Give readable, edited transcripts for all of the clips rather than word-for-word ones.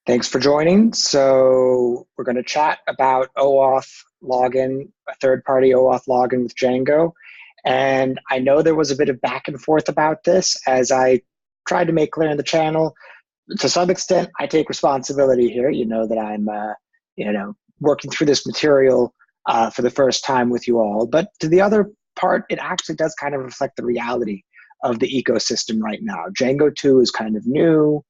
Thanks for joining. So we're going to chat about OAuth login, a third-party OAuth login with Django. And I know there was a bit of back and forth about this, as I tried to make clear in the channel. To some extent, I take responsibility here. You know that I'm, working through this material for the first time with you all. But to the other part, it actually does kind of reflect the reality of the ecosystem right now. Django 2 is kind of new.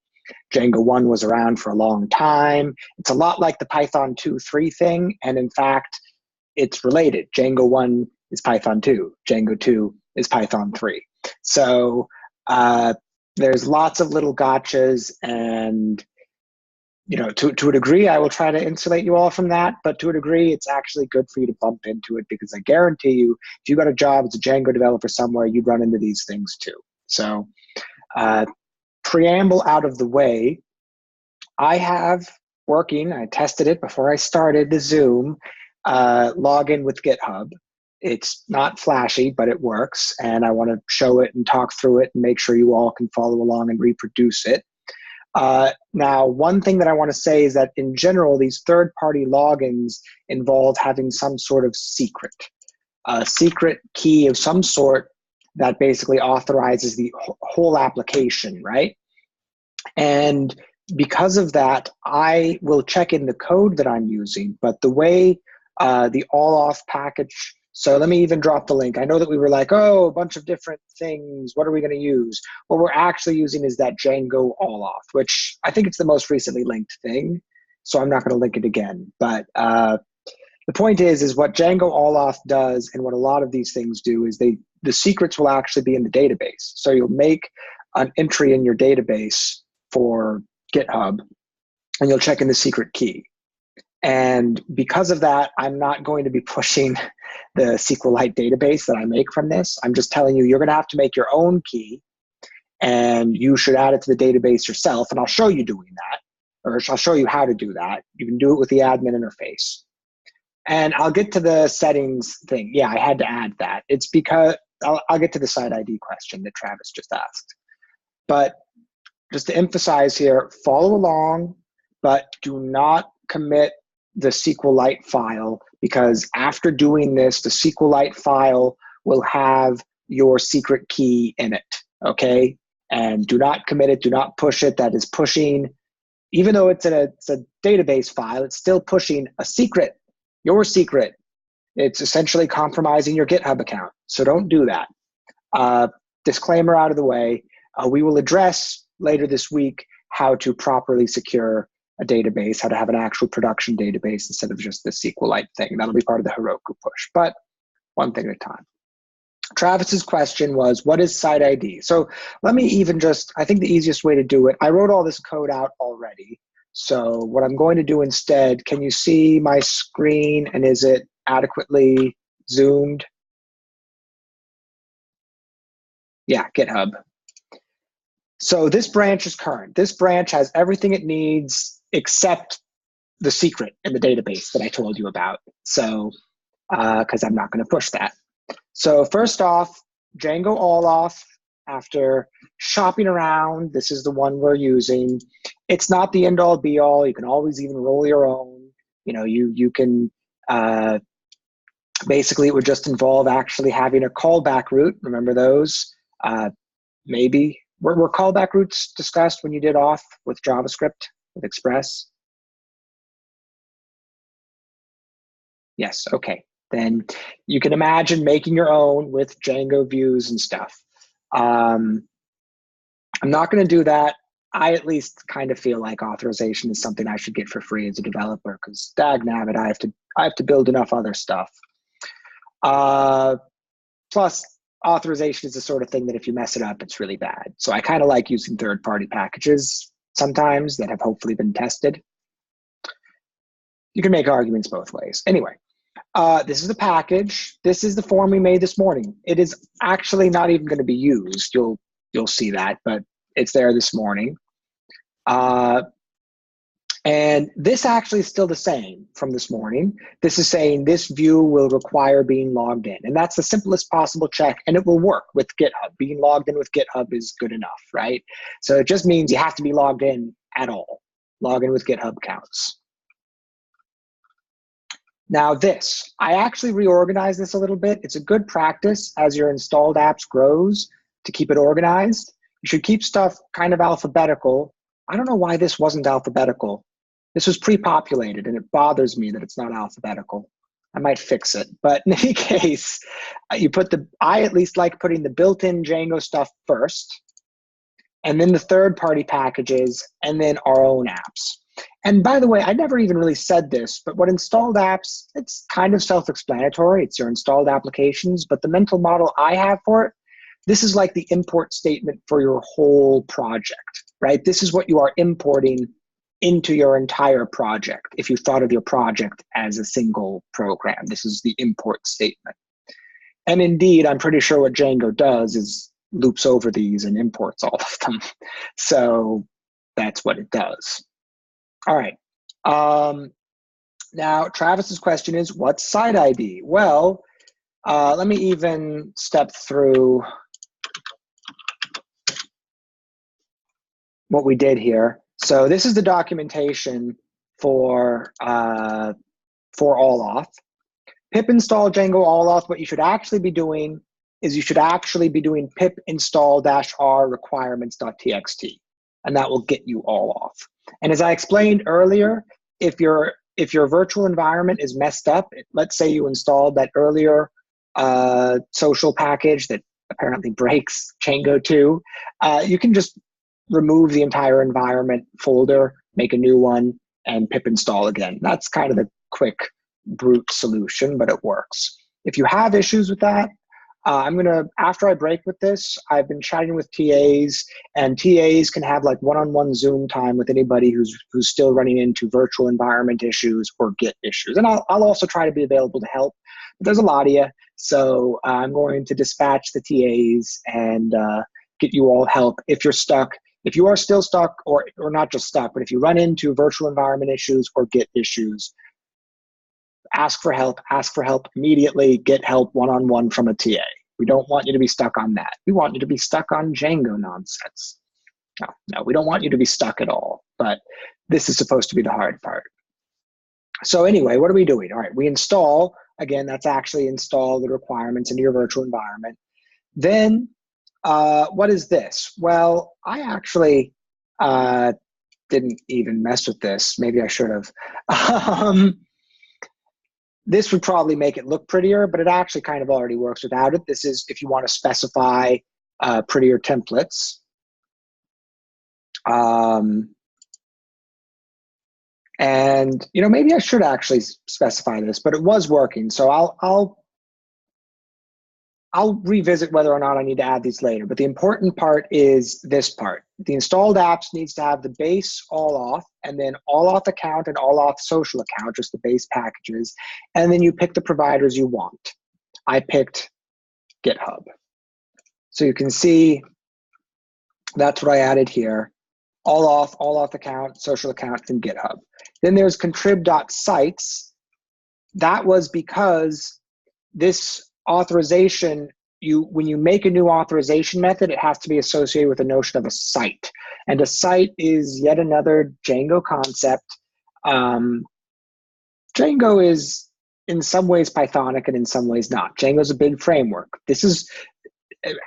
Django 1 was around for a long time. It's a lot like the Python 2.3 thing, and in fact, it's related. Django 1 is Python 2. Django 2 is Python 3. So there's lots of little gotchas, and to a degree, I will try to insulate you all from that, but to a degree, it's actually good for you to bump into it, because I guarantee you, if you got a job as a Django developer somewhere, you'd run into these things too. So preamble out of the way, I have working, I tested it before I started the Zoom, login with GitHub. It's not flashy, but it works, and I want to show it and talk through it and make sure you all can follow along and reproduce it. Now, one thing that I want to say is that in general, these third-party logins involve having some sort of secret, a secret key of some sort that basically authorizes the whole application, right? And because of that, I will check in the code that I'm using, but the way the oauth package, so let me even drop the link. I know that we were like, oh, a bunch of different things, what are we going to use? What we're actually using is that Django oauth, which I think it's the most recently linked thing, so I'm not going to link it again. But the point is what Django oauth does, and what a lot of these things do, is the secrets will actually be in the database. So you'll make an entry in your database for GitHub, and you'll check in the secret key. And because of that, I'm not going to be pushing the SQLite database that I make from this. I'm just telling you, you're going to have to make your own key, and you should add it to the database yourself. And I'll show you doing that, or I'll show you how to do that. You can do it with the admin interface. And I'll get to the settings thing. Yeah, I had to add that. It's because I'll get to the site ID question that Travis just asked. But just to emphasize here, follow along, but do not commit the SQLite file, because after doing this, the SQLite file will have your secret key in it, okay? And do not commit it, do not push it. That is pushing, even though it's a database file, it's still pushing a secret, your secret. It's essentially compromising your GitHub account, so don't do that. Disclaimer out of the way, we will address later this week how to properly secure a database, how to have an actual production database instead of just the SQLite thing. That'll be part of the Heroku push, but one thing at a time. Travis's question was, what is site ID? So let me even just, I think the easiest way to do it, I wrote all this code out already. So what I'm going to do instead, can you see my screen, and is it adequately zoomed? Yeah, GitHub. So this branch is current. This branch has everything it needs except the secret in the database that I told you about. So, because I'm not going to push that. So first off, Django oauth, after shopping around, this is the one we're using. It's not the end all be all. You can always even roll your own. You can, basically it would just involve actually having a callback route. Remember those? Maybe. Were callback routes discussed when you did auth with JavaScript, with Express? Yes, okay. Then you can imagine making your own with Django views and stuff. I'm not going to do that. I at least kind of feel like authorization is something I should get for free as a developer, because dagnabbit, I have to build enough other stuff. Plus, authorization is the sort of thing that if you mess it up, it's really bad. So I kind of like using third-party packages sometimes that have hopefully been tested. You can make arguments both ways. Anyway, this is the package. This is the form we made this morning. It is actually not even going to be used. You'll see that, but it's there this morning. And this actually is still the same from this morning. This is saying this view will require being logged in. And that's the simplest possible check, and it will work with GitHub. Being logged in with GitHub is good enough, right? So it just means you have to be logged in at all. login with GitHub accounts. Now this, I actually reorganized this a little bit. It's a good practice as your installed apps grows to keep it organized. You should keep stuff kind of alphabetical. I don't know why this wasn't alphabetical. This was pre-populated and it bothers me that it's not alphabetical. I might fix it, but in any case, you put I at least like putting the built-in Django stuff first, and then the third-party packages, and then our own apps. And by the way, I never even really said this, but what installed apps, it's kind of self-explanatory. It's your installed applications, but the mental model I have for it, this is like the import statement for your whole project, right? This is what you are importing into your entire project. If you thought of your project as a single program, this is the import statement. And indeed, I'm pretty sure what Django does is loops over these and imports all of them. So that's what it does. All right. Now, Travis's question is, what's site ID? Well, let me even step through what we did here. So this is the documentation for oauth. Pip install Django oauth. What you should actually be doing is you should actually be doing pip install -r requirements.txt, and that will get you oauth. And as I explained earlier, if your virtual environment is messed up, let's say you installed that earlier social package that apparently breaks Django 2, you can just remove the entire environment folder, make a new one, and pip install again. That's kind of the quick brute solution, but it works. If you have issues with that, after I break with this, I've been chatting with TAs, and TAs can have like one-on-one Zoom time with anybody who's still running into virtual environment issues or Git issues. And I'll also try to be available to help. But there's a lot of you, so I'm going to dispatch the TAs and get you all help if you're stuck. If you are still stuck, or not just stuck, but if you run into virtual environment issues or Git issues, ask for help immediately, get help one-on-one from a TA. We don't want you to be stuck on that. We want you to be stuck on Django nonsense. No, we don't want you to be stuck at all, but this is supposed to be the hard part. So anyway, what are we doing? All right, we install, again, that's actually install the requirements into your virtual environment. Then what is this? Well, I actually didn't even mess with this. Maybe I should have. This would probably make it look prettier, but it actually kind of already works without it. This is if you want to specify prettier templates. And maybe I should actually specify this, but it was working. So I'll revisit whether or not I need to add these later. But the important part is this part. The installed apps needs to have the base oauth, and then oauth account and oauth social account, just the base packages. And then you pick the providers you want. I picked GitHub. So you can see that's what I added here. Oauth account, social account, and GitHub. Then there's contrib.sites. That was because this authorization, when you make a new authorization method, it has to be associated with the notion of a site. And a site is yet another Django concept. Django is in some ways Pythonic and in some ways not. Django is a big framework. This is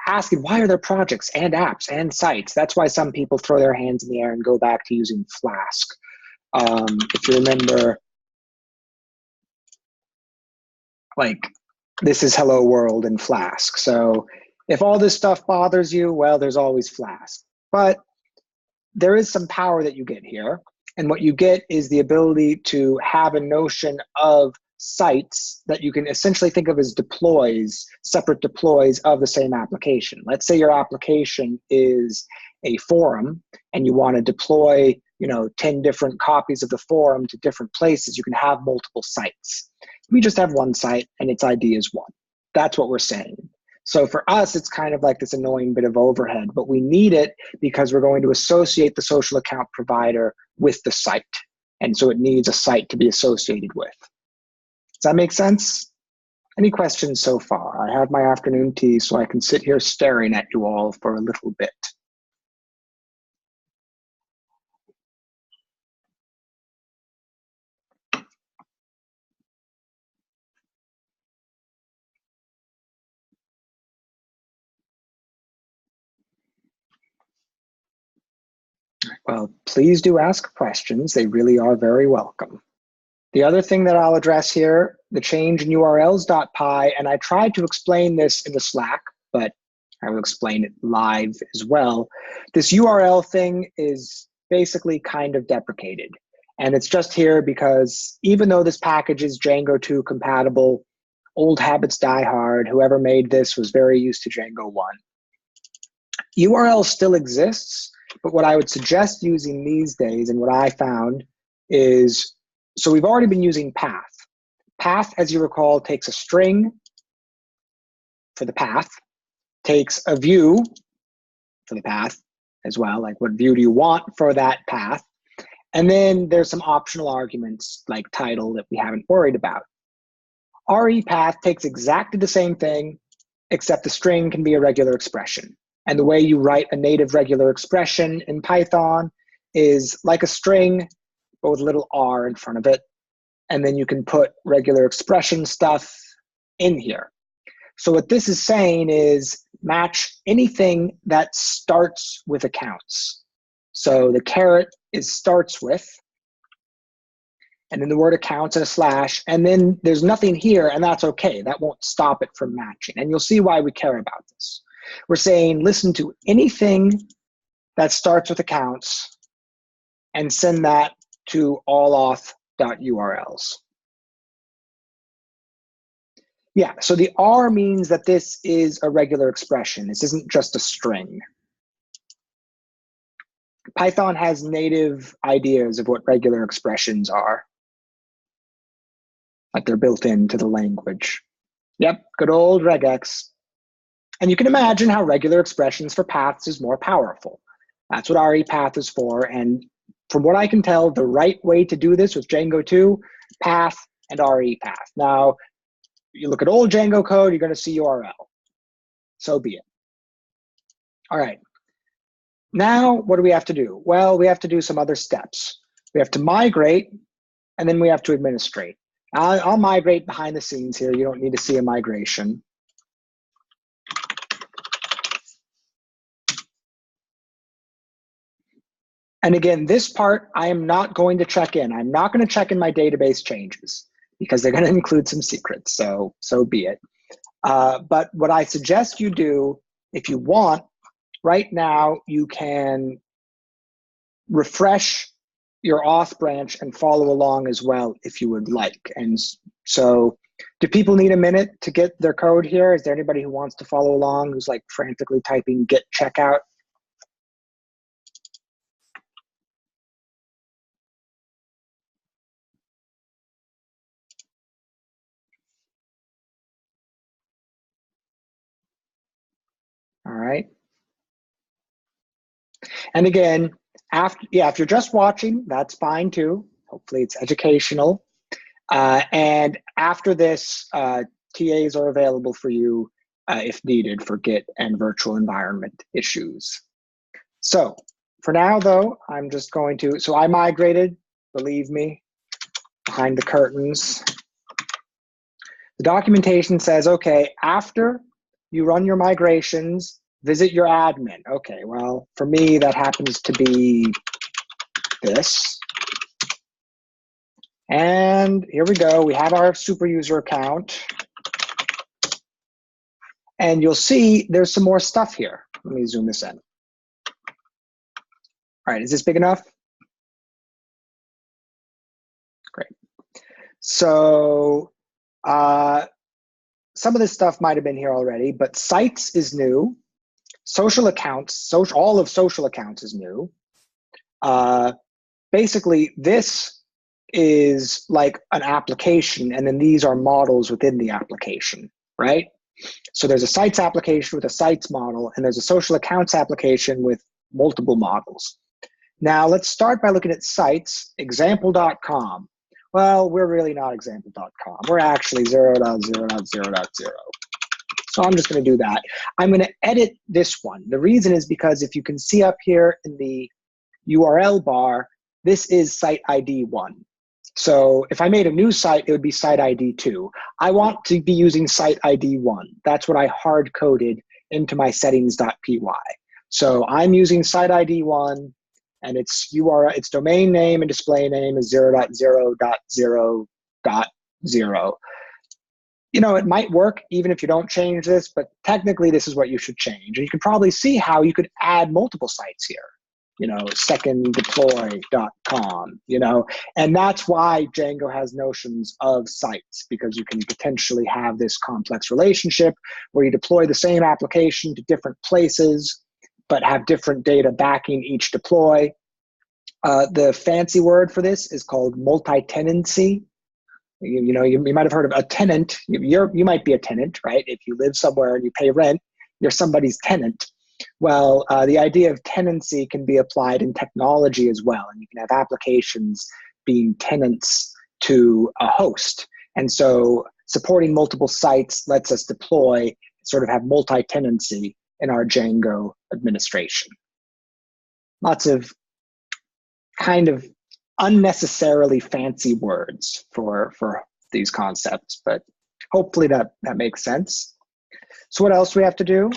asking, why are there projects and apps and sites? That's why some people throw their hands in the air and go back to using Flask. If you remember, like, this is Hello World in Flask. So if all this stuff bothers you, well, there's always Flask. But there is some power that you get here. And what you get is the ability to have a notion of sites that you can essentially think of as deploys, separate deploys of the same application. Let's say your application is a forum and you want to deploy 10 different copies of the forum to different places. You can have multiple sites. We just have one site and its ID is one. That's what we're saying. So for us, it's kind of like this annoying bit of overhead, but we need it because we're going to associate the social account provider with the site. And so it needs a site to be associated with. Does that make sense? Any questions so far? I have my afternoon tea, so I can sit here staring at you all for a little bit. Well, please do ask questions. They really are very welcome. The other thing that I'll address here, the change in urls.py, and I tried to explain this in the Slack, but I will explain it live as well. This URL thing is basically kind of deprecated. And it's just here because even though this package is Django 2 compatible, old habits die hard. Whoever made this was very used to Django 1. URL still exists, but what I would suggest using these days and what I found is, so we've already been using path. Path, as you recall, takes a string for the path, takes a view for the path as well, like what view do you want for that path, and then there's some optional arguments like title that we haven't worried about. REPath takes exactly the same thing, except the string can be a regular expression. And the way you write a native regular expression in Python is like a string, but with a little r in front of it. And then you can put regular expression stuff in here. So what this is saying is match anything that starts with accounts. So the caret is starts with, and then the word accounts and a slash, and then there's nothing here, and that's okay. That won't stop it from matching. And you'll see why we care about this. We're saying listen to anything that starts with accounts and send that to oauth.urls. Yeah, so the R means that this is a regular expression. This isn't just a string. Python has native ideas of what regular expressions are. Like they're built into the language. Yep, good old regex. And you can imagine how regular expressions for paths is more powerful. That's what REPath is for. And from what I can tell, the right way to do this with Django 2, path and REPath. Now, you look at old Django code, you're going to see URL. So be it. All right. Now, what do we have to do? Well, we have to do some other steps. We have to migrate, and then we have to administrate. I'll migrate behind the scenes here. You don't need to see a migration. And again, this part, I am not going to check in. I'm not going to check in my database changes because they're going to include some secrets, so be it. But what I suggest you do, if you want, right now, you can refresh your auth branch and follow along as well if you would like. And so do people need a minute to get their code here? Is there anybody who wants to follow along who's like frantically typing git checkout? All right. And again, if you're just watching, that's fine too. Hopefully it's educational. And after this, TAs are available for you if needed for Git and virtual environment issues. So for now though, I'm just going to, so I migrated, believe me, behind the curtains. The documentation says, okay, after you run your migrations, visit your admin. Okay, well, for me, that happens to be this. And here we go. We have our super user account. And you'll see there's some more stuff here. Let me zoom this in. All right, is this big enough? Great. So some of this stuff might have been here already, but sites is new. Social accounts, all of social accounts is new. Basically, this is like an application, and then these are models within the application, right? So there's a sites application with a sites model, and there's a social accounts application with multiple models. Now, let's start by looking at sites, example.com. Well, we're really not example.com. We're actually 0.0.0.0. So I'm just going to do that. I'm going to edit this one. The reason is because if you can see up here in the URL bar, this is site ID 1. So if I made a new site, it would be site ID 2. I want to be using site ID 1. That's what I hard coded into my settings.py. So I'm using site ID 1, and its URL, its domain name and display name is 0.0.0.0. You know, it might work even if you don't change this, but technically this is what you should change. And you can probably see how you could add multiple sites here, you know, seconddeploy.com, you know, and that's why Django has notions of sites, because you can potentially have this complex relationship where you deploy the same application to different places, but have different data backing each deploy. The fancy word for this is called multi-tenancy. You know, you might have heard of a tenant. You might be a tenant, right? If you live somewhere and you pay rent, you're somebody's tenant. Well, the idea of tenancy can be applied in technology as well. And you can have applications being tenants to a host. And so supporting multiple sites lets us deploy, sort of have multi-tenancy in our Django administration. Lots of kind of unnecessarily fancy words for these concepts, but hopefully that makes sense. So what else do we have to do?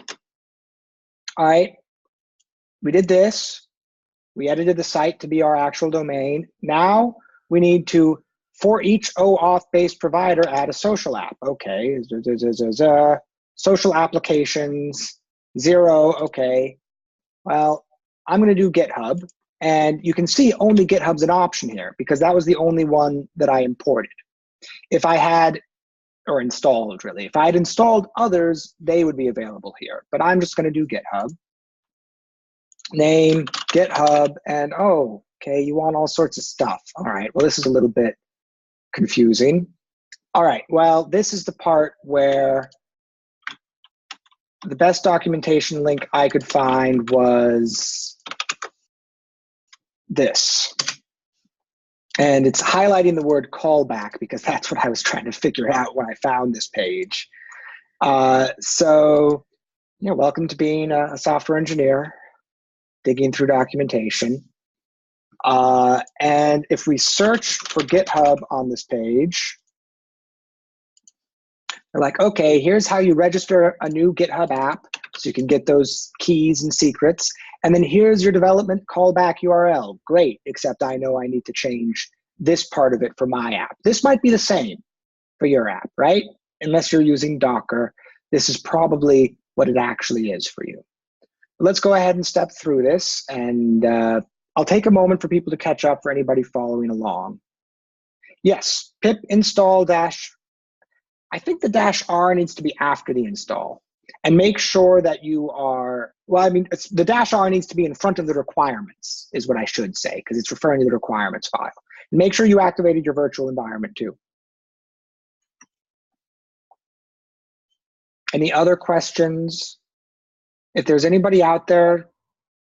All right, we did this. We edited the site to be our actual domain. Now we need to, for each OAuth-based provider, add a social app. Okay, social applications, 0, okay. Well, I'm gonna do GitHub. And you can see only GitHub's an option here because that was the only one that I imported. If I had, or installed really, if I had installed others, they would be available here. But I'm just going to do GitHub. Name, GitHub, and oh, okay, you want all sorts of stuff. All right, well, this is a little bit confusing. All right, well, this is the part where the best documentation link I could find was this. And it's highlighting the word callback because that's what I was trying to figure out when I found this page. So, you know, welcome to being a software engineer, digging through documentation. And if we search for GitHub on this page, they're like, okay, here's how you register a new GitHub app so you can get those keys and secrets. And then here's your development callback URL. Great, except I know I need to change this part of it for my app. This might be the same for your app, right? Unless you're using Docker, this is probably what it actually is for you. Let's go ahead and step through this, and I'll take a moment for people to catch up for anybody following along. Yes, pip install dash, I think the -r needs to be after the install. And make sure that you are, well, I mean, the -r needs to be in front of the requirements, is what I should say, because it's referring to the requirements file. And make sure you activated your virtual environment too. Any other questions? If there's anybody out there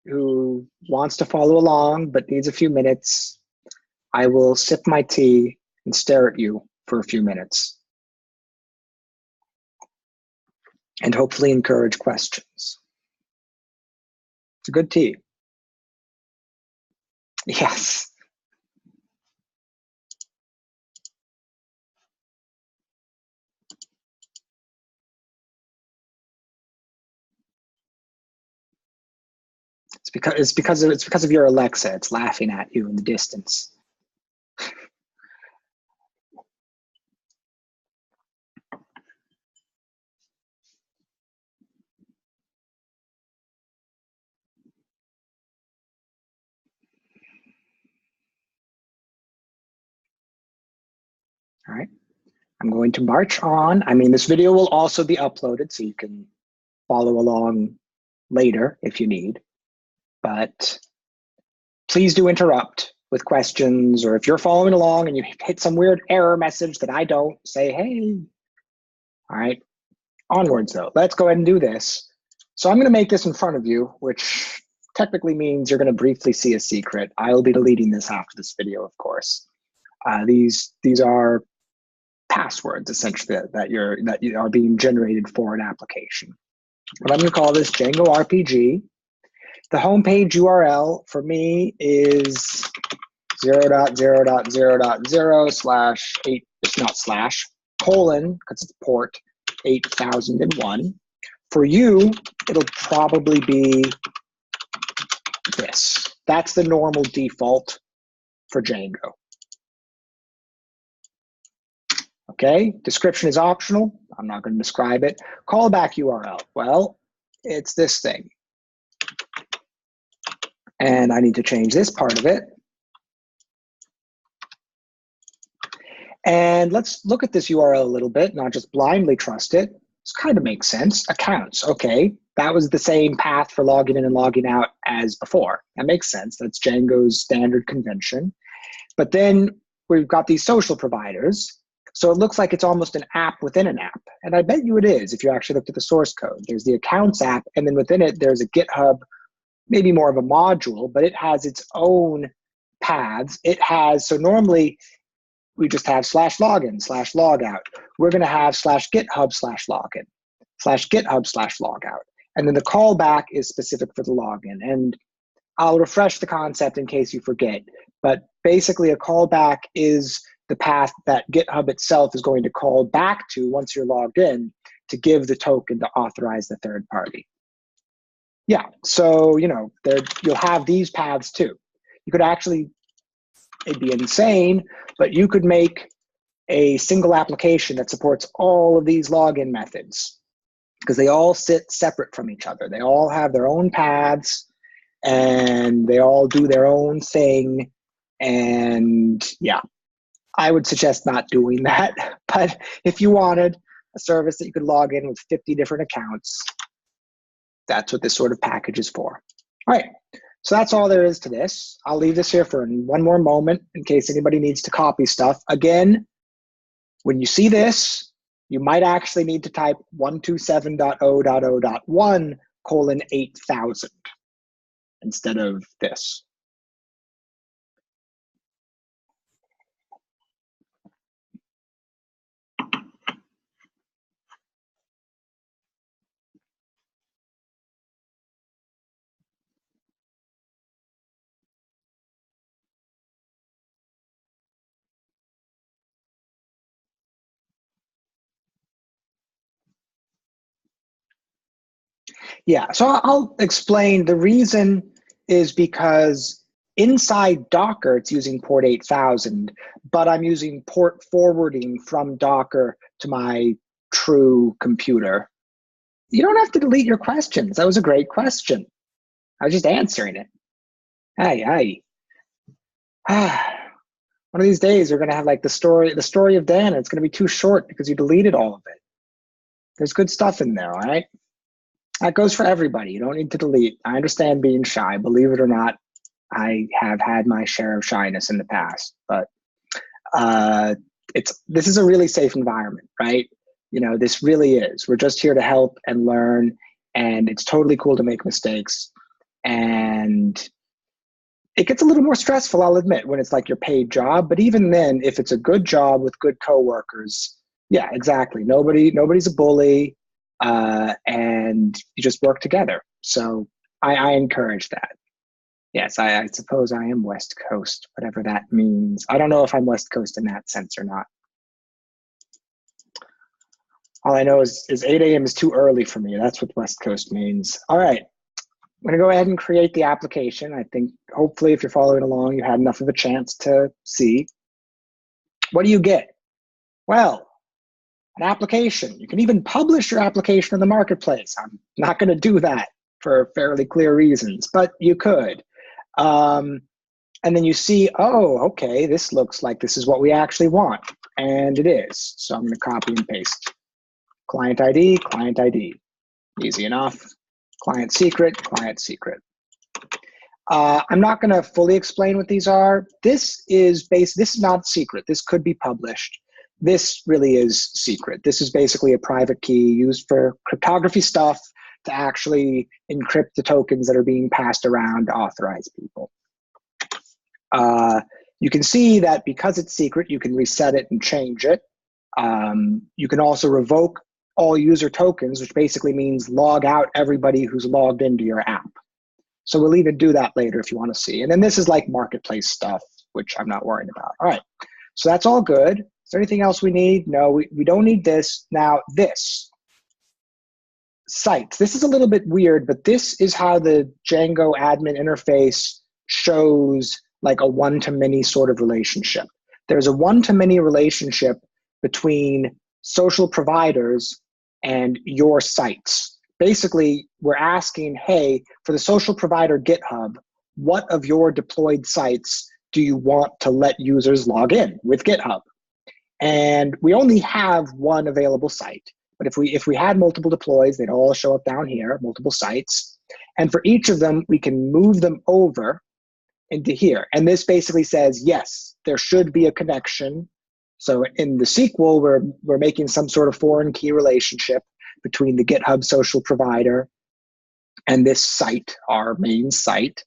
who wants to follow along but needs a few minutes, I will sip my tea and stare at you for a few minutes. And hopefully encourage questions. It's a good tea. Yes. It's because of your Alexa. It's laughing at you in the distance. All right, I'm going to march on. I mean, this video will also be uploaded so you can follow along later if you need, but please do interrupt with questions, or if you're following along and you hit some weird error message that I don't, say, hey. All right, onwards though. Let's go ahead and do this. So I'm gonna make this in front of you, which technically means you're gonna briefly see a secret. I'll be deleting this after this video, of course. These are passwords essentially that are being generated for an application. But I'm going to call this Django RPG. The homepage URL for me is 0.0.0.0/8. It's not slash, colon, because it's port 8001. For you, it'll probably be this. this. That's the normal default for Django. Okay, description is optional. I'm not going to describe it. Callback URL. Well, it's this thing. And I need to change this part of it. And let's look at this URL a little bit, not just blindly trust it. This kind of makes sense. Accounts, okay. That was the same path for logging in and logging out as before. That makes sense. That's Django's standard convention. But then we've got these social providers. So it looks like it's almost an app within an app. And I bet you it is if you actually looked at the source code. There's the accounts app, and then within it, there's a GitHub, maybe more of a module, but it has its own paths. It has, so normally we just have /login, /logout. We're going to have /GitHub/login, /GitHub/logout. And then the callback is specific for the login. And I'll refresh the concept in case you forget. But basically, a callback is the path that GitHub itself is going to call back to once you're logged in to give the token to authorize the third party. Yeah, so you'll have these paths too. You could actually, it'd be insane, but you could make a single application that supports all of these login methods because they all sit separate from each other. They all have their own paths and they all do their own thing. And yeah, I would suggest not doing that. But if you wanted a service that you could log in with 50 different accounts, that's what this sort of package is for. All right, so that's all there is to this. I'll leave this here for one more moment in case anybody needs to copy stuff. Again, when you see this, you might actually need to type 127.0.0.1:8000 instead of this. Yeah, so I'll explain. The reason is because inside Docker, it's using port 8000, but I'm using port forwarding from Docker to my true computer. You don't have to delete your questions. That was a great question. I was just answering it. Hey. One of these days, we're going to have like the story of Dan. It's going to be too short because you deleted all of it. There's good stuff in there, all right? That goes for everybody. You don't need to delete. I understand being shy. Believe it or not, I have had my share of shyness in the past. But this is a really safe environment, right? This really is. We're just here to help and learn, and it's totally cool to make mistakes. And it gets a little more stressful, I'll admit, when it's like your paid job. But even then, if it's a good job with good coworkers, yeah, exactly. Nobody's a bully. And you just work together. So I encourage that. Yes, I suppose I am West Coast, whatever that means. I don't know if I'm West Coast in that sense or not. All I know is 8 a.m. is too early for me. That's what West Coast means. All right, I'm gonna go ahead and create the application. I think hopefully if you're following along, you had enough of a chance to see. What do you get? Well, an application. You can even publish your application in the marketplace. I'm not going to do that for fairly clear reasons, but you could. And then you see, oh, okay, this looks like this is what we actually want. And it is. So I'm going to copy and paste. Client ID, client ID. Easy enough. Client secret, client secret. I'm not going to fully explain what these are. This is not secret. This could be published. This really is secret. This is basically a private key used for cryptography stuff to actually encrypt the tokens that are being passed around to authorize people. You can see that because it's secret, you can reset it and change it. You can also revoke all user tokens, which basically means log out everybody who's logged into your app. So we'll even do that later if you want to see. And then this is like marketplace stuff, which I'm not worried about. All right, so that's all good. Is there anything else we need? No, we don't need this. Now this. sites. This is a little bit weird, but this is how the Django admin interface shows like a one-to-many sort of relationship. There's a one-to-many relationship between social providers and your sites. Basically, we're asking, hey, for the social provider GitHub, what of your deployed sites do you want to let users log in with GitHub? And we only have one available site. But if we had multiple deploys, they'd all show up down here, multiple sites. And for each of them, we can move them over into here. And this basically says, yes, there should be a connection. So in the SQL, we're making some sort of foreign key relationship between the GitHub social provider and this site, our main site.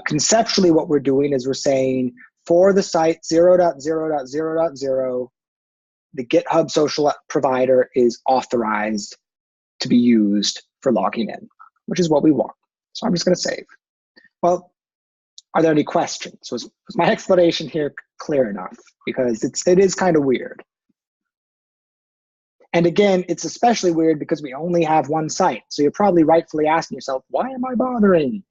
Conceptually, what we're doing is we're saying for the site 0.0.0.0, the GitHub social provider is authorized to be used for logging in, which is what we want. So I'm just going to save. Well, are there any questions? Was my explanation here clear enough? Because it is kind of weird. And again, it's especially weird because we only have one site. So you're probably rightfully asking yourself, why am I bothering?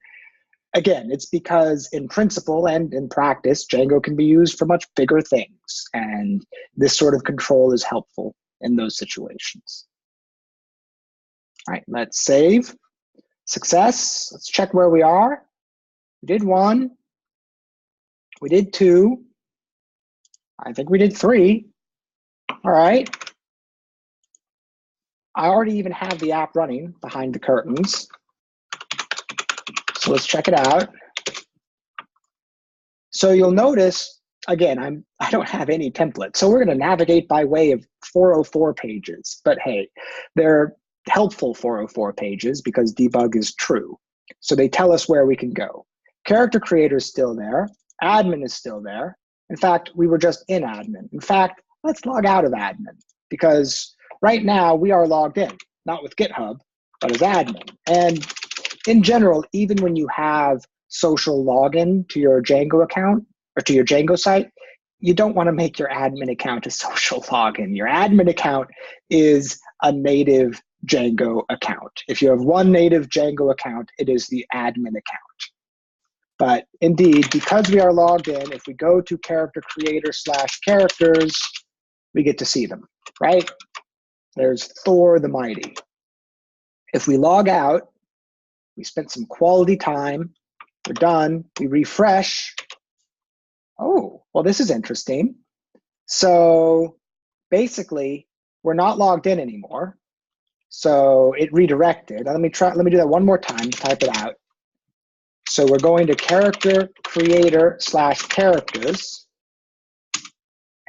Again, it's because in principle and in practice, Django can be used for much bigger things. And this sort of control is helpful in those situations. All right, let's save. Success. Let's check where we are. We did 1. We did 2. I think we did 3. All right. I already even have the app running behind the curtains. So let's check it out. So you'll notice, again, I don't have any template. So we're going to navigate by way of 404 pages. But hey, they're helpful 404 pages because debug is true. So they tell us where we can go. Character creator is still there. Admin is still there. In fact, we were just in admin. In fact, let's log out of admin because right now we are logged in, not with GitHub, but as admin. And in general, even when you have social login to your Django account or to your Django site, you don't want to make your admin account a social login. Your admin account is a native Django account. If you have one native Django account, it is the admin account. But indeed, because we are logged in, if we go to character creator / characters, we get to see them, right? There's Thor the Mighty. If we log out, we spent some quality time, we're done, we refresh. Oh, well, this is interesting. So basically, we're not logged in anymore. So it redirected. Let me do that one more time, type it out. So we're going to character creator / characters,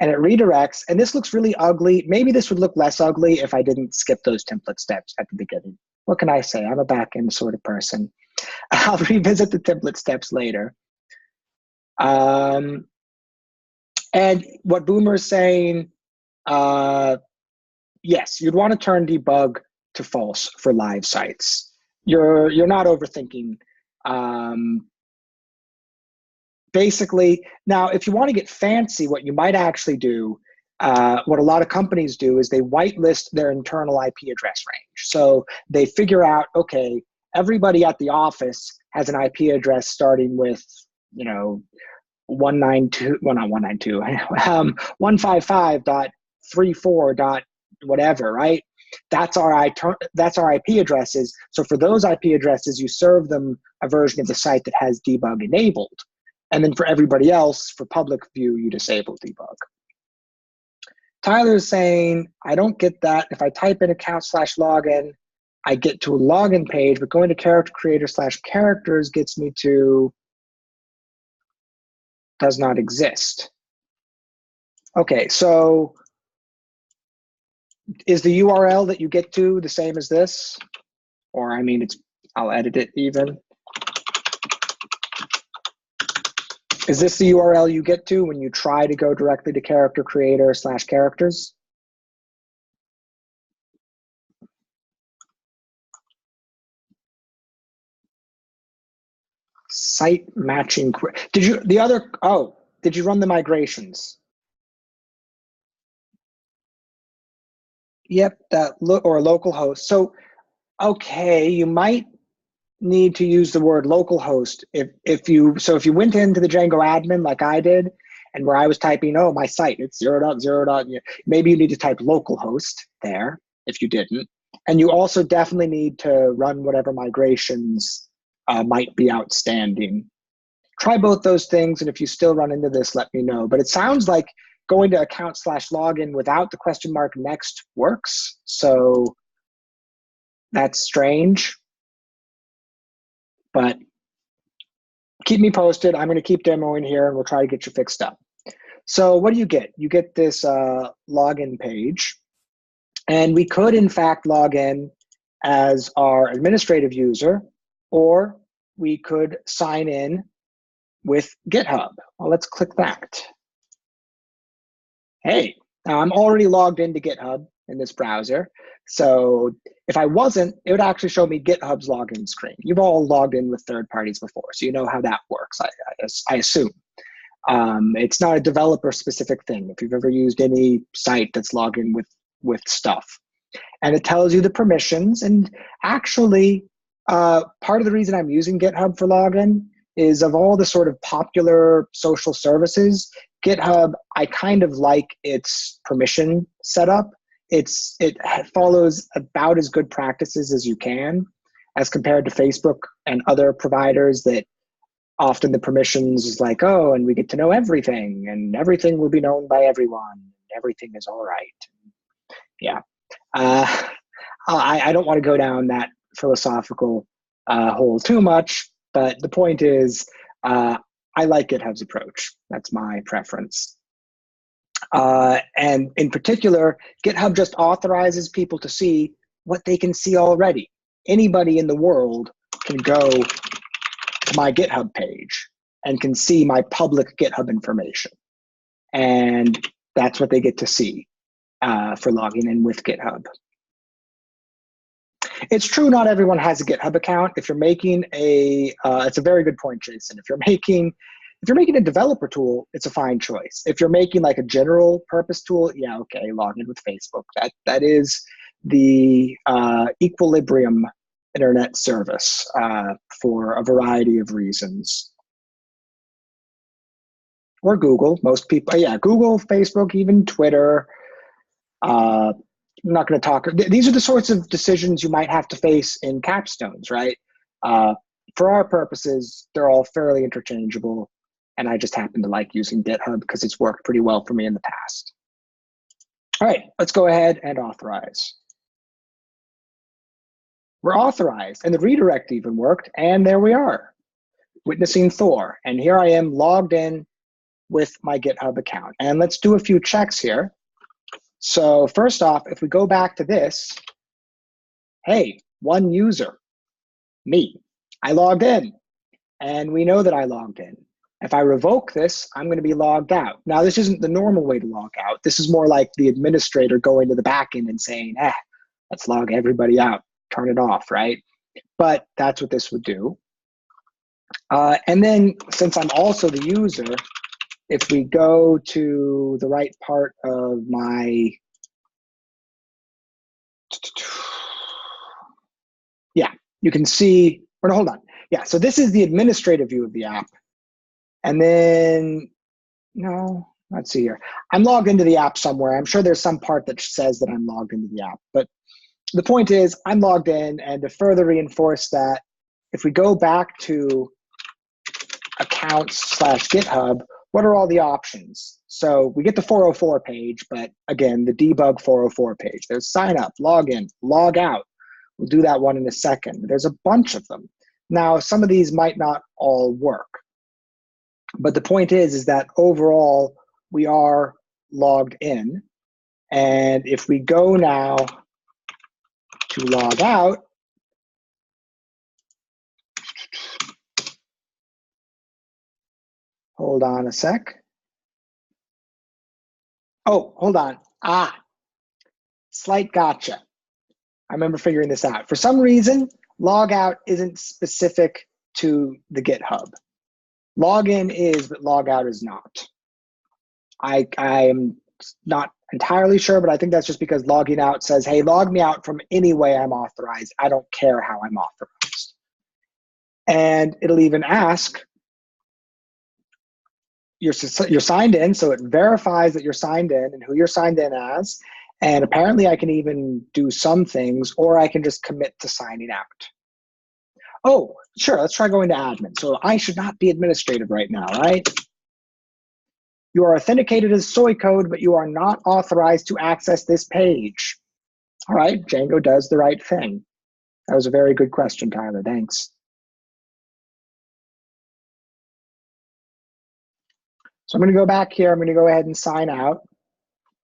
and it redirects. And this looks really ugly. Maybe this would look less ugly if I didn't skip those template steps at the beginning. What can I say? I'm a back-end sort of person. I'll revisit the template steps later. And what Boomer is saying, yes, you'd want to turn debug to false for live sites. You're not overthinking. Basically, now if you want to get fancy, what you might actually do, what a lot of companies do is they whitelist their internal IP address range. So they figure out, okay, everybody at the office has an IP address starting with, 192, well, not 192, 155.34. Whatever, right? That's our IP addresses. So for those IP addresses, you serve them a version of the site that has debug enabled. And then for everybody else, for public view, you disable debug. Tyler's saying, I don't get that. If I type in account / login, I get to a login page, but going to character creator / characters gets me to does not exist. Okay, so is the URL that you get to the same as this? Or I mean, I'll edit it even. Is this the URL you get to when you try to go directly to character creator / characters? Site matching. Did you run the migrations? Yep, or local host. So Okay, you might need to use the word localhost if you went into the Django admin like I did, and where I was typing, oh, my site, it's 0.0. Maybe you need to type localhost there if you didn't. And you also definitely need to run whatever migrations might be outstanding. Try both those things, and if you still run into this, let me know. But it sounds like going to account/login without the question mark next works. So that's strange, but keep me posted. I'm going to keep demoing here, and we'll try to get you fixed up. So what do you get? You get this login page, and we could, in fact, log in as our administrative user, or we could sign in with GitHub. Well, let's click that. Hey, now I'm already logged into GitHub in this browser. So if I wasn't, it would actually show me GitHub's login screen. You've all logged in with third parties before, so you know how that works, I assume. It's not a developer specific thing. If you've ever used any site that's logged in with stuff. And it tells you the permissions. And actually, part of the reason I'm using GitHub for login is of all the sort of popular social services, GitHub, I kind of like its permission setup. It follows about as good practices as you can, as compared to Facebook and other providers that often the permissions is like, oh, and we get to know everything, and everything will be known by everyone. Everything is all right. Yeah. I don't want to go down that philosophical hole too much, but the point is, I like GitHub's approach. That's my preference. And in particular, GitHub just authorizes people to see what they can see already. Anybody in the world can go to my GitHub page and can see my public GitHub information. And that's what they get to see for logging in with GitHub. It's true not everyone has a GitHub account. If you're making it's a very good point, Jason. If you're making a developer tool, it's a fine choice. If you're making like a general purpose tool, yeah, okay, log in with Facebook. That is the equilibrium internet service for a variety of reasons. Or Google, most people, yeah, Google, Facebook, even Twitter. I'm not going to talk. These are the sorts of decisions you might have to face in capstones, right? For our purposes, they're all fairly interchangeable. And I just happen to like using GitHub because it's worked pretty well for me in the past. All right, let's go ahead and authorize. We're authorized, and the redirect even worked, and there we are, witnessing Thor. And here I am logged in with my GitHub account. And let's do a few checks here. So first off, if we go back to this, hey, one user, me, I logged in, and we know that I logged in. If I revoke this, I'm going to be logged out. Now, this isn't the normal way to log out. This is more like the administrator going to the backend and saying, let's log everybody out, turn it off, right? But that's what this would do. And then since I'm also the user, if we go to the right part of my, yeah, you can see, or no, hold on. Yeah, so this is the administrative view of the app. And then, no, let's see here. I'm logged into the app somewhere. I'm sure there's some part that says that I'm logged into the app. But the point is, I'm logged in, and to further reinforce that, if we go back to accounts/GitHub, what are all the options? So we get the 404 page, but again, the debug 404 page. There's sign up, log in, log out. We'll do that one in a second. There's a bunch of them. Now, some of these might not all work. But the point is that overall, we are logged in. And if we go now to log out, hold on a sec. Oh, hold on. Slight gotcha. I remember figuring this out. For some reason, log out isn't specific to the GitHub. Login is, but log out is not. I'm not entirely sure, but I think that's just because logging out says, hey, log me out from any way I'm authorized. I don't care how I'm authorized. And it'll even ask, you're signed in, so it verifies that you're signed in and who you're signed in as. And apparently I can even do some things, or I can just commit to signing out. Oh, sure, let's try going to admin. So I should not be administrative right now, right? You are authenticated as soy code, but you are not authorized to access this page. All right, Django does the right thing. That was a very good question, Tyler, thanks. So I'm gonna go back here, I'm gonna go ahead and sign out.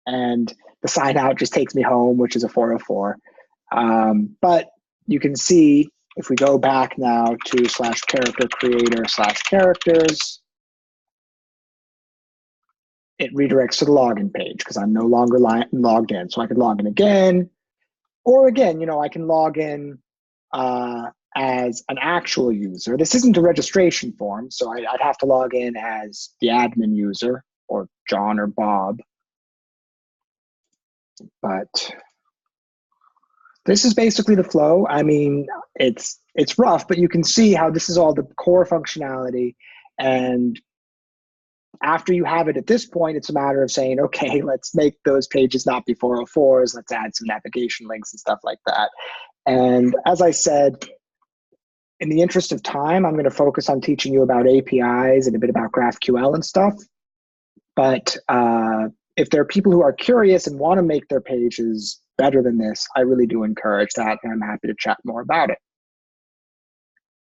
And the sign out just takes me home, which is a 404. But you can see if we go back now to /character creator /characters, it redirects to the login page because I'm no longer logged in. So I could log in again, or again, I can log in as an actual user. This isn't a registration form, so I'd have to log in as the admin user, or John or Bob. But this is basically the flow. I mean, it's rough, but you can see how this is all the core functionality. And after you have it at this point, it's a matter of saying, okay, let's make those pages not be 404s. Let's add some navigation links and stuff like that. And as I said, in the interest of time, I'm going to focus on teaching you about APIs and a bit about GraphQL and stuff. But if there are people who are curious and want to make their pages better than this, I really do encourage that, and I'm happy to chat more about it.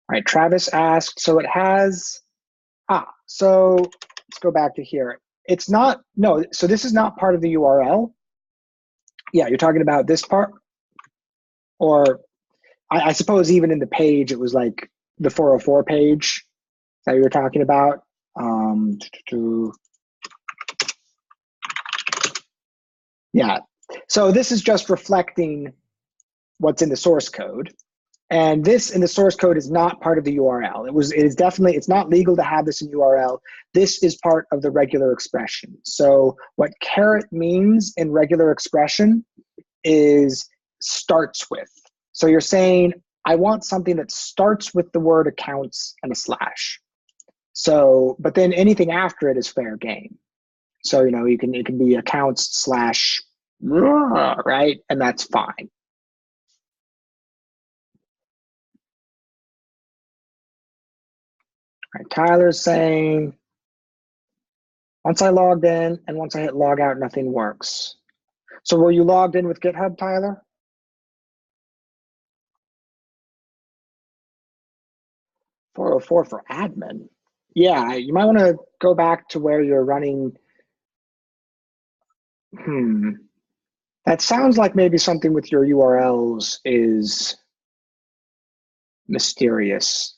All right, Travis asked, so it has, so let's go back to here. It's not, no, so this is not part of the URL. Yeah, you're talking about this part? Or I suppose even in the page, it was like the 404 page that you were talking about. Yeah, so this is just reflecting what's in the source code. And this in the source code is not part of the URL. It's not legal to have this in URL. This is part of the regular expression. So what caret means in regular expression is starts with. So you're saying, I want something that starts with the word accounts and a slash. So, but then anything after it is fair game. So, it can be accounts / right? And that's fine. All right, Tyler's saying, once I logged in and once I hit log out, nothing works. So were you logged in with GitHub, Tyler? .404 for admin. Yeah, you might want to go back to where you're running. That sounds like maybe something with your URLs is mysterious.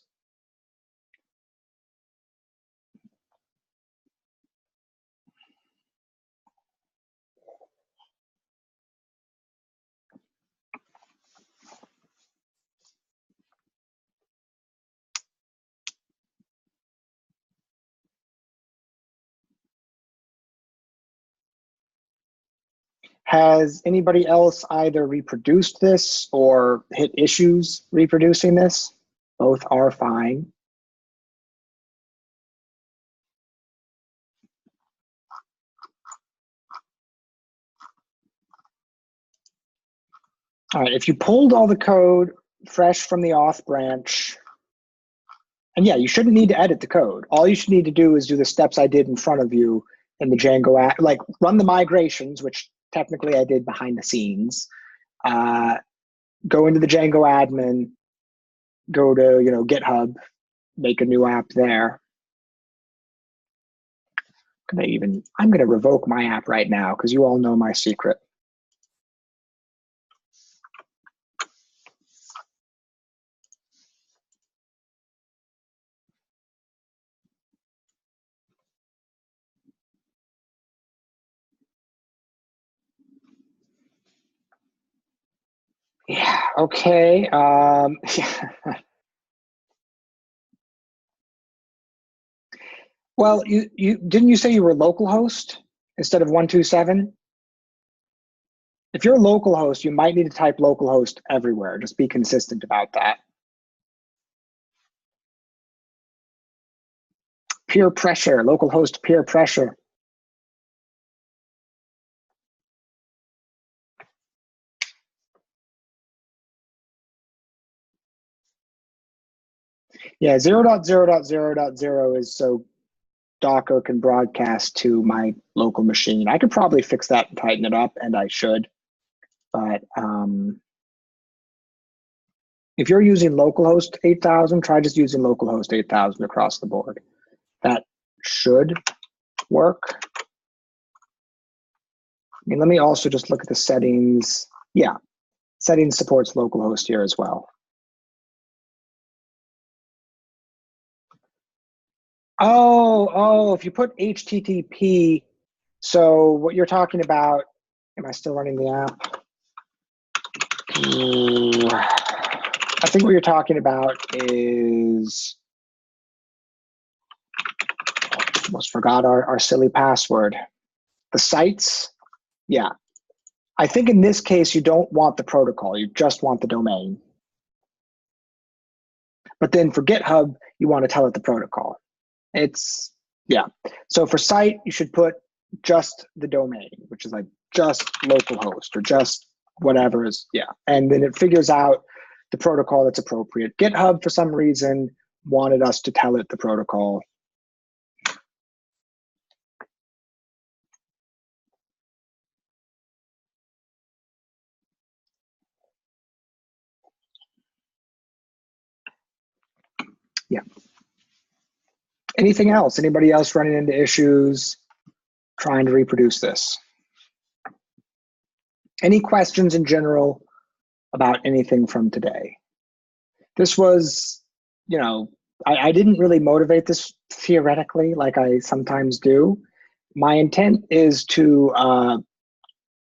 Has anybody else either reproduced this or hit issues reproducing this? Both are fine. All right, if you pulled all the code fresh from the auth branch, and yeah, you shouldn't need to edit the code. All you should need to do is do the steps I did in front of you in the Django app, like run the migrations, which technically I did behind the scenes. Go into the Django admin, go to GitHub, make a new app there. I'm gonna revoke my app right now because you all know my secret. Yeah, okay. Well, you didn't you say you were localhost instead of 127? If you're localhost, you might need to type localhost everywhere. Just be consistent about that. Peer pressure, localhost peer pressure. Yeah, 0.0.0.0 is so Docker can broadcast to my local machine. I could probably fix that and tighten it up, and I should. But if you're using localhost 8000, try just using localhost 8000 across the board. That should work. I mean, let me also just look at the settings. Yeah, settings supports localhost here as well. Oh, if you put HTTP, so what you're talking about, am I still running the app? I think what you're talking about is, almost forgot our silly password. The sites, yeah. I think in this case, you don't want the protocol, you just want the domain. But then for GitHub, you want to tell it the protocol. It's, yeah. So for site, you should put just the domain, which is like just localhost or just whatever is, yeah. And then it figures out the protocol that's appropriate. GitHub, for some reason, wanted us to tell it the protocol. Yeah. Anything else? Anybody else running into issues trying to reproduce this? Any questions in general about anything from today? This was, you know, I didn't really motivate this theoretically like I sometimes do. My intent is to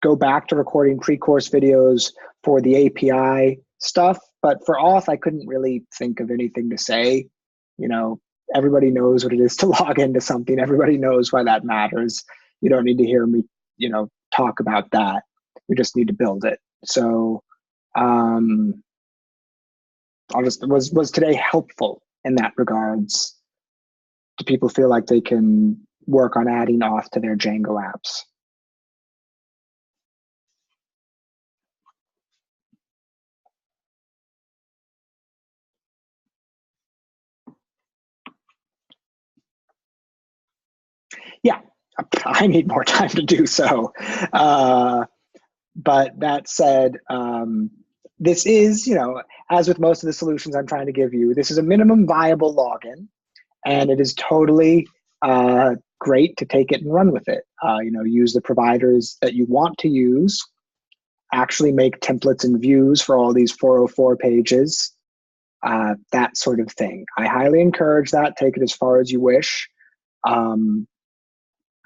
go back to recording pre-course videos for the API stuff, but for auth, I couldn't really think of anything to say. You know, everybody knows what it is to log into something. Everybody knows why that matters. You don't need to hear me, you know, talk about that. You just need to build it. So I'll just, was today helpful in that regards? Do people feel like they can work on adding auth to their Django apps? Yeah, I need more time to do so. But that said, this is, you know, as with most of the solutions I'm trying to give you, this is a minimum viable login, and it is totally great to take it and run with it. You know, use the providers that you want to use, actually make templates and views for all these 404 pages, that sort of thing. I highly encourage that. Take it as far as you wish.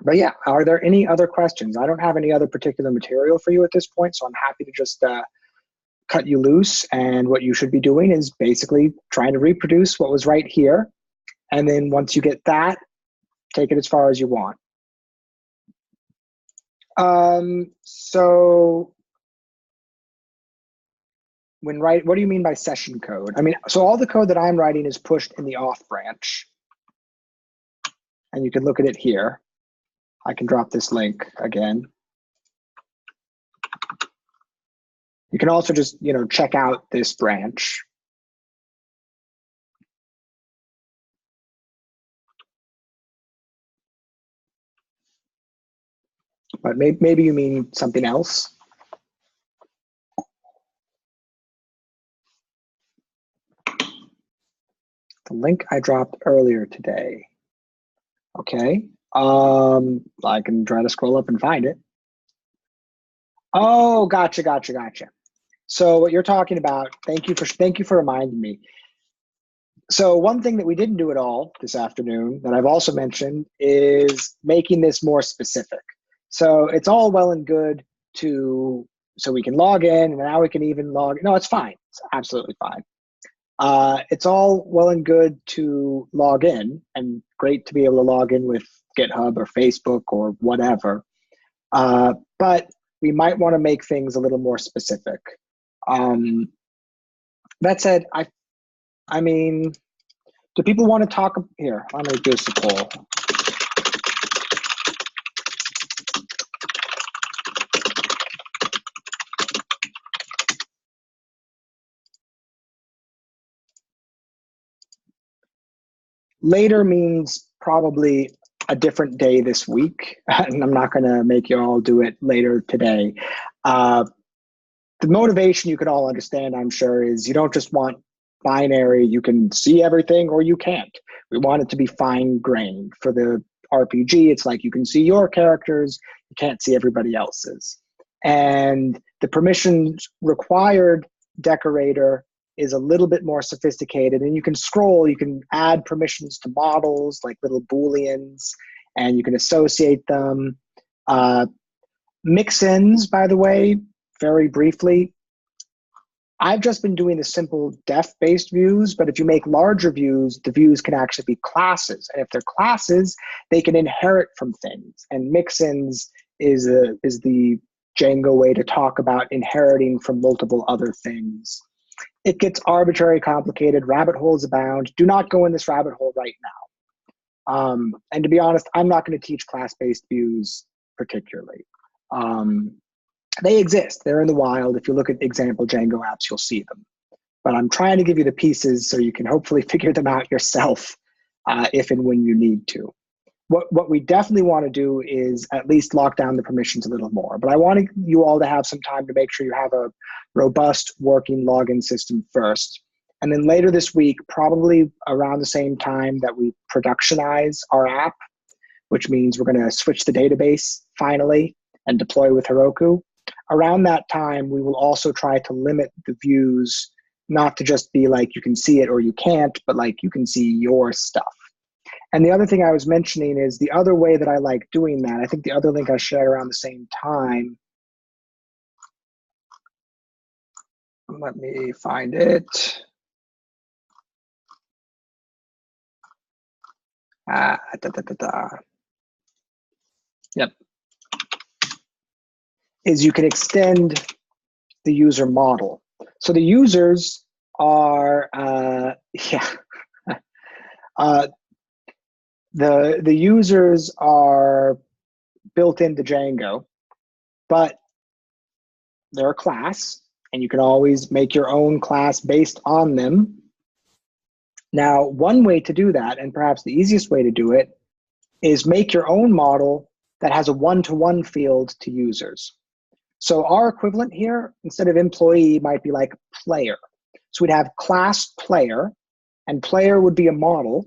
But yeah, are there any other questions? I don't have any other particular material for you at this point, so I'm happy to just cut you loose. And what you should be doing is basically trying to reproduce what was right here. And then once you get that, take it as far as you want. So what do you mean by session code? I mean, so all the code that I'm writing is pushed in the auth branch. And you can look at it here. I can drop this link again. You can also just, you know, check out this branch. But maybe you mean something else. The link I dropped earlier today. Okay. I can try to scroll up and find it. Oh, gotcha. So what you're talking about, thank you for reminding me. So one thing that we didn't do at all this afternoon that I've also mentioned is making this more specific. So it's all well and good so we can log in, and now we can even log. No, it's fine. It's absolutely fine. It's all well and good to log in, and great to be able to log in with GitHub or Facebook or whatever. But we might want to make things a little more specific. That said, I mean, do people want to talk here? I'm going to do a poll. Later means probably a different day this week, and I'm not going to make you all do it later today. The motivation you can all understand, I'm sure, is you don't just want binary, you can see everything or you can't. We want it to be fine-grained. For the RPG, it's like you can see your characters, you can't see everybody else's. And the permissions required decorator is a little bit more sophisticated, and you can scroll, you can add permissions to models like little booleans, and you can associate them. Mix-ins, by the way, very briefly, I've just been doing the simple def-based views, but if you make larger views, the views can actually be classes. And if they're classes, they can inherit from things. And mix-ins is the Django way to talk about inheriting from multiple other things. It gets arbitrary complicated, rabbit holes abound. Do not go in this rabbit hole right now. And to be honest, I'm not going to teach class-based views particularly. They exist. They're in the wild. If you look at example Django apps, you'll see them. But I'm trying to give you the pieces so you can hopefully figure them out yourself if and when you need to. What we definitely want to do is at least lock down the permissions a little more. But I want you all to have some time to make sure you have a robust working login system first. And then later this week, probably around the same time that we productionize our app, which means we're going to switch the database finally and deploy with Heroku. Around that time, we will also try to limit the views, not to just be like you can see it or you can't, but like you can see your stuff. And the other thing I was mentioning is the other way that I like doing that, I think the other link I shared around the same time, let me find it. Yep. Is you can extend the user model. So the users are, the users are built into Django, but they're a class, and you can always make your own class based on them. Now, one way to do that, and perhaps the easiest way to do it, is make your own model that has a one-to-one field to users. So our equivalent here, instead of employee, might be like player. So we'd have class player, and player would be a model,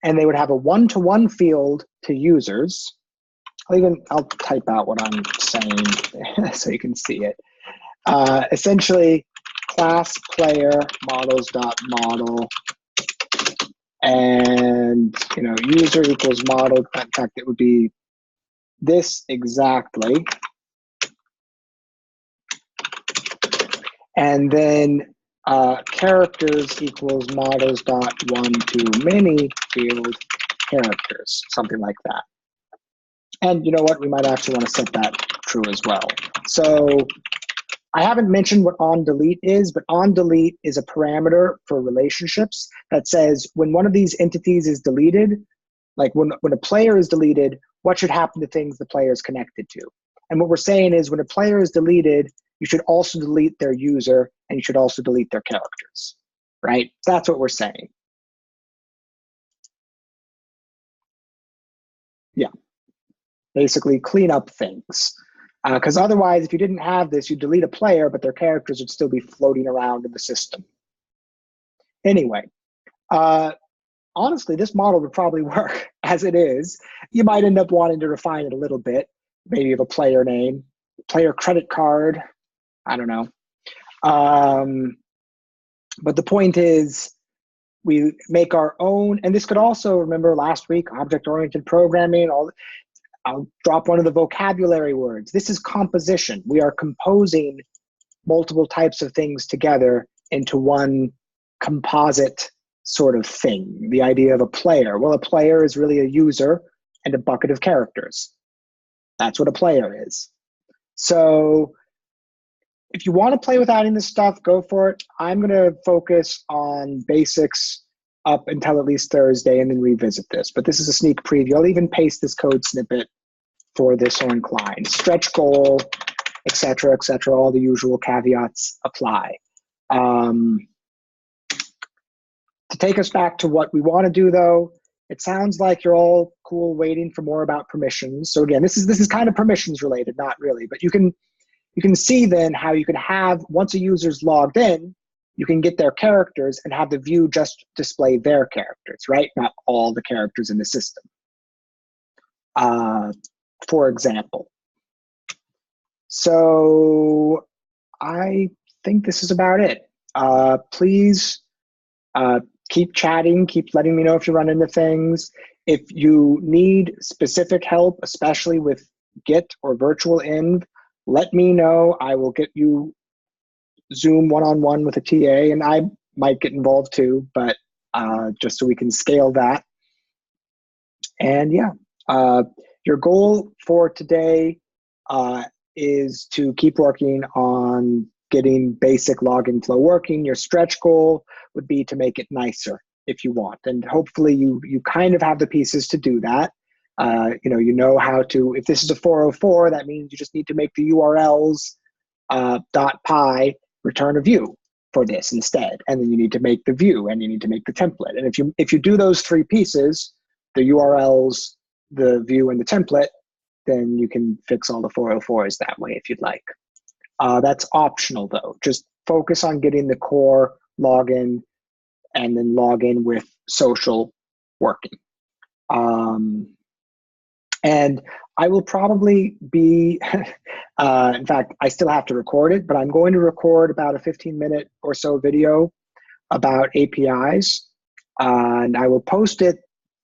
and they would have a one-to-one field to users. I'll type out what I'm saying so you can see it. Essentially, class player models.model, and user equals model. In fact, it would be this exactly. And then characters equals models dot one to many field characters, something like that. And you know what? We might actually want to set that true as well. So I haven't mentioned what onDelete is, but onDelete is a parameter for relationships that says when one of these entities is deleted, like when a player is deleted, what should happen to things the player is connected to? And what we're saying is when a player is deleted, you should also delete their user, and you should also delete their characters, right? That's what we're saying. Yeah, basically clean up things. Because otherwise, if you didn't have this, you'd delete a player, but their characters would still be floating around in the system. Anyway, honestly, this model would probably work as it is. You might end up wanting to refine it a little bit. Maybe you have a player name, player credit card, I don't know. But the point is, we make our own, and this could also, remember last week, object-oriented programming, I'll drop one of the vocabulary words. This is composition. We are composing multiple types of things together into one composite sort of thing. The idea of a player. Well, a player is really a user and a bucket of characters. That's what a player is. So if you want to play with adding this stuff, go for it. I'm going to focus on basics up until at least Thursday and then revisit this. But this is a sneak preview. I'll even paste this code snippet for this or inclined. Stretch goal, et cetera, all the usual caveats apply. To take us back to what we want to do, though, it sounds like you're all cool waiting for more about permissions. So again, this is kind of permissions related, not really, but you can see then how you can have, once a user's logged in, you can get their characters and have the view just display their characters, right? Not all the characters in the system. For example. So I think this is about it. Please keep chatting, keep letting me know if you run into things. If you need specific help, especially with Git or virtual env, let me know. I will get you Zoom one-on-one with a TA, and I might get involved too, but just so we can scale that. And yeah, your goal for today is to keep working on getting basic login flow working. Your stretch goal would be to make it nicer if you want. And hopefully you kind of have the pieces to do that. You know how to, if this is a 404, that means you just need to make the URLs .py return a view for this instead. And then you need to make the view and you need to make the template. And if you do those three pieces, the URLs, the view, and the template, then you can fix all the 404s that way if you'd like. That's optional though. Just focus on getting the core login and then log in with social working. And I will probably be, in fact, I still have to record it, but I'm going to record about a 15-minute or so video about APIs. And I will post it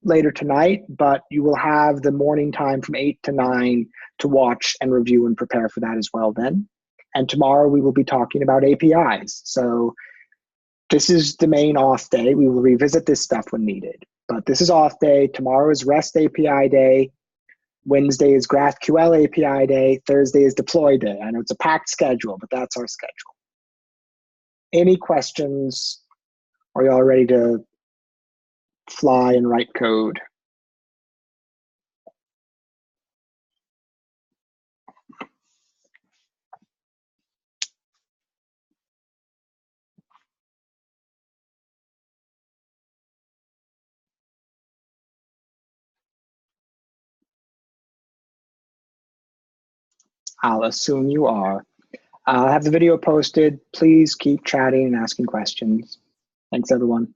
later tonight, but you will have the morning time from 8 to 9 to watch and review and prepare for that as well then. And tomorrow we will be talking about APIs. So this is the main auth day. We will revisit this stuff when needed. But this is auth day. Tomorrow is REST API day. Wednesday is GraphQL API day. Thursday is deploy day. I know it's a packed schedule, but that's our schedule. Any questions? Are you all ready to fly and write code? I'll assume you are. I'll have the video posted. Please keep chatting and asking questions. Thanks, everyone.